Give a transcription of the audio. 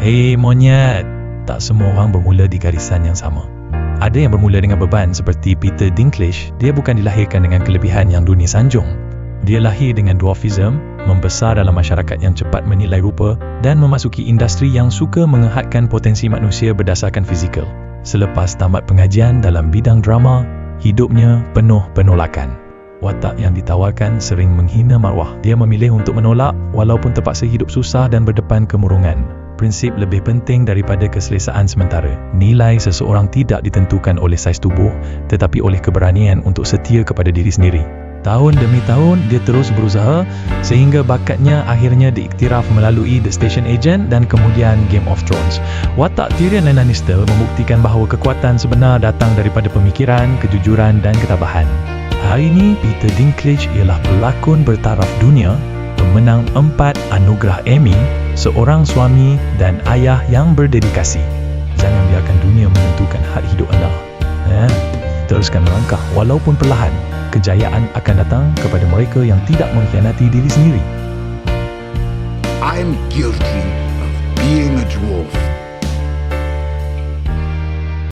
Hei monyet, tak semua orang bermula di garisan yang sama. Ada yang bermula dengan beban seperti Peter Dinklage. Dia bukan dilahirkan dengan kelebihan yang dunia sanjung. Dia lahir dengan dwarfism, membesar dalam masyarakat yang cepat menilai rupa dan memasuki industri yang suka mengehadkan potensi manusia berdasarkan fizikal. Selepas tamat pengajian dalam bidang drama, hidupnya penuh penolakan. Watak yang ditawarkan sering menghina maruah. Dia memilih untuk menolak walaupun terpaksa hidup susah dan berdepan kemurungan. Prinsip lebih penting daripada keselesaan sementara. Nilai seseorang tidak ditentukan oleh saiz tubuh, tetapi oleh keberanian untuk setia kepada diri sendiri. Tahun demi tahun, dia terus berusaha sehingga bakatnya akhirnya diiktiraf melalui The Station Agent dan kemudian Game of Thrones. Watak Tyrion Lannister membuktikan bahawa kekuatan sebenar datang daripada pemikiran, kejujuran dan ketabahan. Hari ini, Peter Dinklage ialah pelakon bertaraf dunia, pemenang 4 anugerah Emmy, seorang suami dan ayah yang berdedikasi. Jangan biarkan dunia menentukan had hidup anda. Teruskan melangkah walaupun perlahan. Kejayaan akan datang kepada mereka yang tidak mengkhianati diri sendiri. I'm guilty of being a dwarf.